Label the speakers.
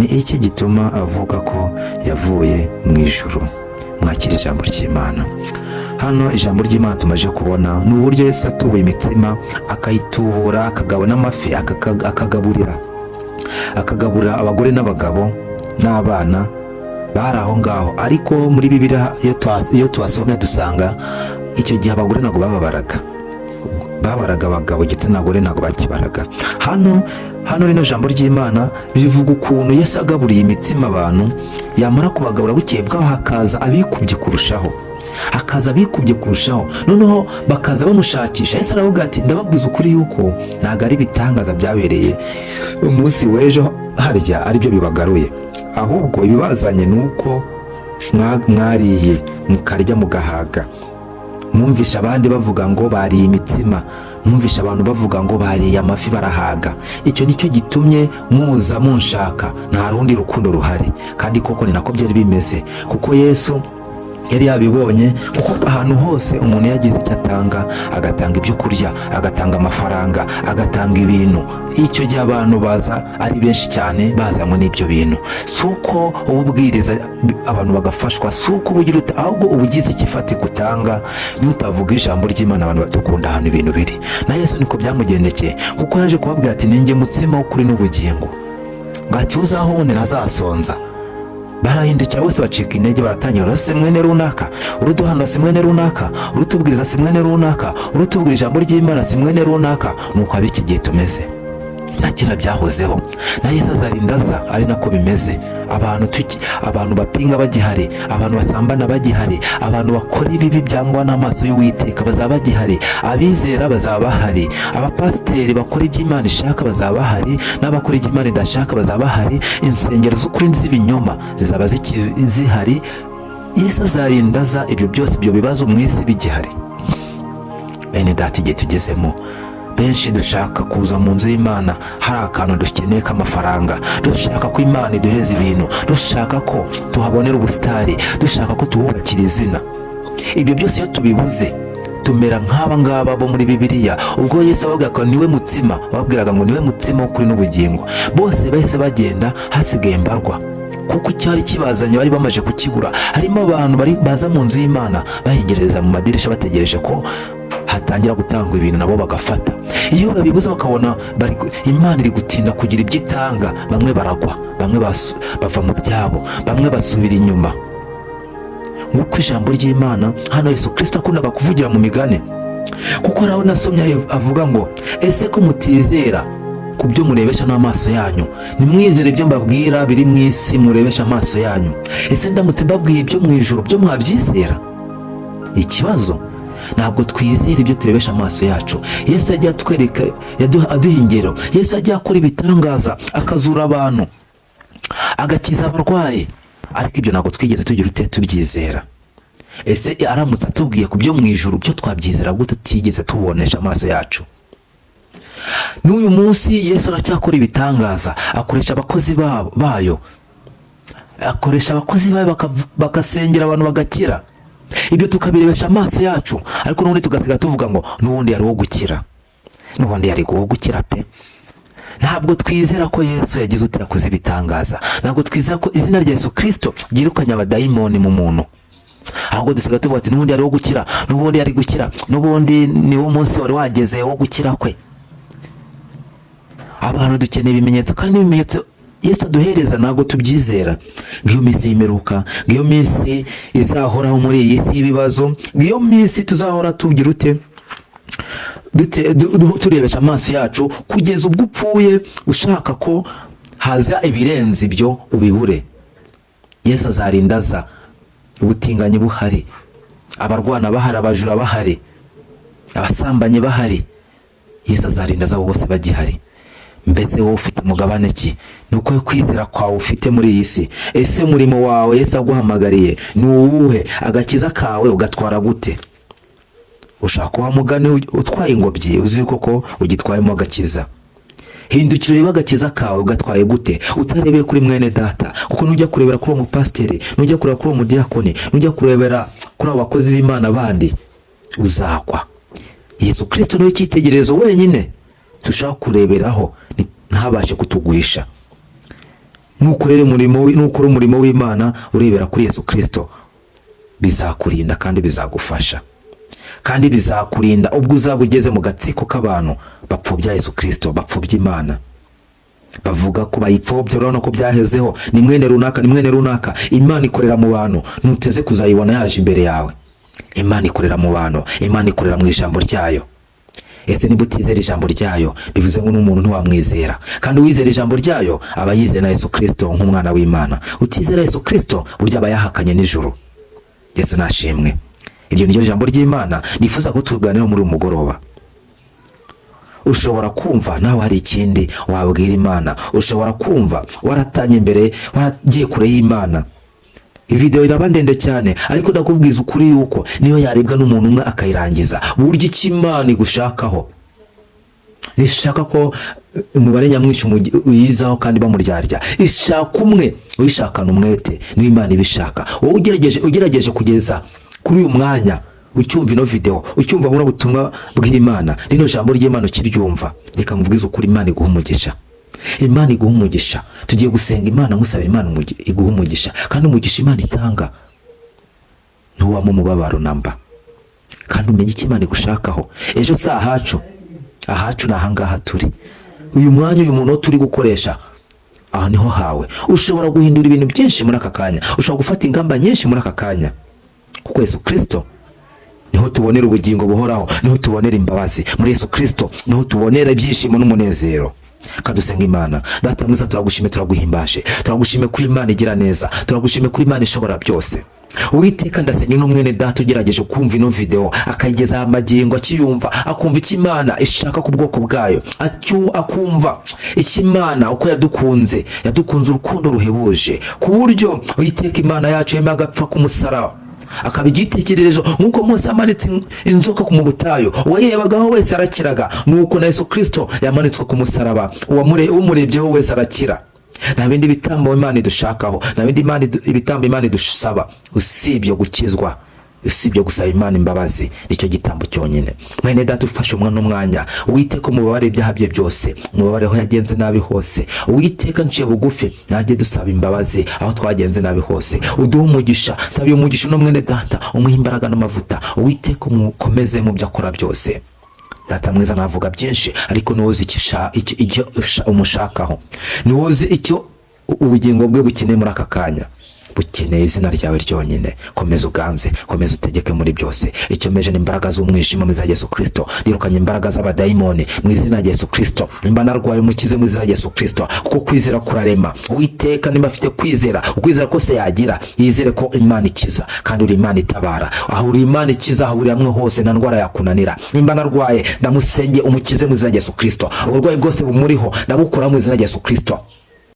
Speaker 1: ni iki gituma avuga ko yavuye mu ijuru? Mwakira ijambo ry'Imana. Hano ijambo ry'Imana tumaje kubona ni uburyo Yesu atubuye imitsima, akayitubura, akagabura n'amafi, akagaburira abagore n'abagabo n'abana bari aho ngaho. Ariko muri Bibiliya iyo tubasomye dusanga icyo gihe abagore ntabwo babaraga abagabo, igitsina gore ntabwo bakibaraga. Hano rino jambo ry'Imana bivuga ukuntu Yesu agaburiye imitsima abantu, yamara kubagabura bukeye bwaho hakaza abikubye kurushaho, noneho bakaza bamushakisha. Yesu aravuga ati ndababwiza ukuri yuko ntabwo ari ibitangaza byabereye umunsi w'ejo harya aribyo bibagaruye, ahubwo ibibazanye ni uko mwariye mukarya mugahaga. Mwumvisha abandi bavuga ngo bariye imitsima, mwumvisha abantu bavuga ngo bariye amafi barahaga. Icyo nicyo gitumye muza munshaka, nta rundi rukundo ruhari. Kandi koko ni nako byari bimeze, kuko Yesu yari yabibonye. Kuko ahantu hose umuntu yagize icyo atanga, agatanga ibyo kurya, agatanga amafaranga, agatanga ibintu, icyo gihe abantu baza ari benshi cyane bazanywe n'ibyo bintu. Si uko ububwiriza abantu bagafashwa, si uko ubugira ahubwo ubugize ikifatika utanga. Niyo utavuga ijambo ry'Imana abantu badukunda ahantu ibintu biri. Na Yesu niko byamugendekeye, kuko yaje kubabwira ati ninjye mutsima w'ukuri n'ubugingo, ngati uzahone ntazasonza. Barahindukira bose bacika intege, baratangira urase mwene runaka, uruduhano si mwene runaka, urutubwiriza si mwene runaka, urutubwira ijambo ry'Imana si mwene runaka. Nuko ab'iki gihe tumeze nta kera byahozeho, na Yesu azarinda aza ari nako bimeze. Abantu bapinga bagihari, abantu basambana bagihari, abantu bakora ibibi byangwa n'amaso y'Uwiteka bazaba bagihari, abizera bazaba bahari, abapasiteri bakora iby'Imana ishaka bazaba bahari, n'abakora iby'Imana idashaka bazaba bahari, insengero z'ukuri z'ibinyoma zizaba zihari. Yesu azarinda aza ibyo byose, ibyo bibazo mu isi bigihari. Bene data, igihe tugezemo benshi dushaka kuza mu nzu y'Imana, hari akantu dukeneye k'amafaranga, dushaka ko Imana iduhereza ibintu, dushaka ko tuhabonera ubusitari, dushaka ko tuhubakira izina. Ibyo byose iyo tubibuze tumera nk'aba ngaba bo muri Bibiliya. Ubwo Yesu avuga ko niwe mutsima, babwiraga ngo niwe mutsima w'ukuri n'ubugingo, bose bahise bagenda hasigaye mbarwa, kuko cyari kibazanye bari bamaje kukibura. Harimo abantu baza mu nzu y'Imana bahengereza mu madirisha bategereje ko hatangira gutangwa ibintu nabo bagafata. Iyo babibuze bakabona Imana iri gutinda kugira ibyo itanga, bamwe baragwa, bamwe bava mu byabo, bamwe basubira inyuma. Nk'uko ijambo ry'Imana hano Yesu Kristo akundaga kuvugira mu migani, kuko araho nasomye avuga ngo ese ko mutizera ku byo murebesha n'amaso yanyu, nimwizere ibyo mbabwira biri mu isi murebesha amaso yanyu. Ese ndamutse mbabwiye ibyo mu ijuru byo mwabyizera? Ikibazo ntabwo twizera ibyo turebesha amaso yacu. Yesu yagiye atwereka, aduha ingero. Yesu yagiye akora ibitangaza, akazura abantu, agakiza abarwayi, ariko ibyo ntabwo twigeze tugira tubyizera. Ese aramutse atubwiye ku byo mu ijuru byo twabyizera gute tutigeze tubonesha amaso yacu? N'uyu munsi Yesu aracyakora ibitangaza, akoresha abakozi bayo, bagasengera abantu bagakira. Ibyo tukabirebesha amaso yacu, ariko n'ubundi tugasiga tuvuga ngo n'ubundi yari uwo gukira, n'ubundi yari uwo gukira pe. Ntabwo twizera ko Yesu yagize uti yakoze ibitangaza, ntabwo twizera ko izina rya Yesu Kristo ryirukanye abadayimoni mu muntu, ahubwo dusiga tuvuga ati n'ubundi yari uwo gukira, n'ubundi yari gukira, n'ubundi ni wo munsi wari wageze wo gukira kwe. Abantu dukeneye ibimenyetso, kandi ibimenyetso Yesu aduhereza ntabwo tubyizera. Ngiyo minsi y'imperuka, ngiyo minsi izahoraho muri iyi si y'ibibazo, ngiyo minsi tuzahora tugira turebesha amaso yacu kugeza ubwo upfuye ushaka ko haza ibirenze ibyo ubibure. Yesu azarinda aza, ubutinganyi buhari, abarwana bahari, abajura bahari, abasambanyi bahari. Yesu azarinda aza bose bagihari. Mbese wowe ufite umugabane ki? Ni uko kwizera kwawe ufite muri iyi si. Ese umurimo wawe Yesu aguhamagariye ni uwuhe? Agakiza kawe ugatwara gute? Ushaka kuba mugani utwaye ingobyi uzi koko ugitwayemo agakiza. Hindukira urebe agakiza kawe ugatwaye gute, utarebeye kuri mwene data. Kuko nujya kurebera kuri umupasiteri, nujya kurebera kuri umudiyakoni, nujya kurebera kuri abakozi b'Imana bandi, uzakwa. Yesu Kristo niwe cyitegererezo wenyine dushaka kureberaho, ntabashe kutugurisha. nukora umurimo w'Imana urebera kuri Yesu Kristo, bizakurinda kandi bizagufasha, kandi bizakurinda ubwo uzaba ugeze mu gatsiko k'abantu bapfobya Yesu Kristo, bapfobya Imana, bavuga ko bayipfobya, urabona ko byahezeho, ni mwene runaka. Imana ikorera mu bantu, ntuteze kuzayibona yaje imbere yawe. Imana ikorera mu bantu, Imana ikorera mu ijambo ryayo. Ese niba utizera ijambo ryayo, bivuze ngo n'umuntu ntiwamwizera, kandi uwizera ijambo ryayo aba yizera na Yesu Kristo nk'umwana w'Imana. Utizera Yesu Kristo burya aba yahakanye n'ijuru. Yesu nashimwe. Iryo niryo jambo ry'Imana nifuza ko tuganira muri uyu mugoroba. Ushobora kumva nawe hari ikindi wabwira Imana, ushobora kumva waratanye imbere, waragiye kure y'Imana. Video iraba ndende cyane, ariko ndakubwiza ukuri yuko niyo yarebwa n'umuntu umwe akayirangiza. Burya iki Imana igushakaho, nishaka ko umubare nyamwinshi uyizaho kandi bamuryarya. Ishaka umwe, uyishakana umwete, niyo Imana ibishaka. Wowe ugerageje kugeza kuri uyu mwanya ucyumva ino video, ucyumva buno butumwa bw'Imana, rino jambo ry'Imana ukiryumva, reka nkubwize ukuri, Imana iguha umugisha. Imana iguha umugisha. Tugiye gusenga Imana, ngusabira Imana iguha umugisha, kandi umugisha Imana itanga ntuwamo umubabaro namba, kandi umenye icyo Imana igushakaho. Ejo si ahacu ni ahangaha turi. Uyu mwanya, uyu muntu turi gukoresha, aha niho hawe. Ushobora guhindura ibintu byinshi muri aka kanya, ushobora gufata ingamba nyinshi muri aka kanya, kuko Yesu Kristo niho tubonera ubugingo buhoraho, niho tubonera imbabazi. Muri Yesu Kristo niho tubonera ibyishimo n'umunezero. Kadusenga Imana. Data mwiza, turagushime, turaguhimbashe, turagushime kuri Imana igira neza, turagushime kuri Imana ishobora byose. Uwiteka, ndasenye n'umwene data ugerageje kumva ino video, akayigeza amagingo, akiyumva, akumva icyo Imana ishaka ku bwoko bwayo, akumva icyo Imana uko yadukunze urukundo ruhebuje, ku buryo Uwiteka Imana yacu yemeye agapfa ku musaraba, akaba igitekererezo nk'uko Mose amanitse inzoka mu butayu, uwayirebagaho wese arakiraga, nuko na Yesu Kristo yamanitswe ku musaraba, umurebyeho wese arakira. Nta bindi bitambo Imana idushakaho, nta bindi ibitambo Imana idusaba usibye gukizwa, usibye gusaba Imana imbabazi. Nicyo gitambo cyonyine. Mwene data, ufashe umwana n'umwanya, Uwiteka umubabare ibyaha bye byose, umubabare aho yagenze nabi hose. Uwiteka nciye bugufi, najye dusaba imbabazi aho twagenze nabi hose. Uduhe umugisha, saba uyu mugisha no mwene data, umuhe imbaraga n'amavuta. Uwiteka umukomeze mu byo akora byose. Data mwiza, navuga byinshi, ariko niwozi icyo umushakaho, niwozi icyo ubugingo bwe bukeneye muri aka kanya. Bukeneye izina ryawe ryonyine. Komeza uganze, komeza utegeke muri byose. Icyo meje ni imbaraga z'umwijima mu izina rya Yesu Kristo. Ndirukanye imbaraga z'abadayimoni mu izina rya Yesu Kristo. Nimba narwaye, umukize mu izina rya Yesu Kristo, kuko kwizera kurarema. Uwiteka, nimba afite kwizera, ukwizera kose yagira, yizere ko Imana ikiza, kandi uri Imana itabara. Aho uri Imana ikiza, aho uri hamwe hose, nta ndwara yakunanira. Nimba narwaye, ndamusenge umukize mu izina rya Yesu Kristo. Uburwayi bwose bumuriho ndabukura mu izina rya Yesu Kristo.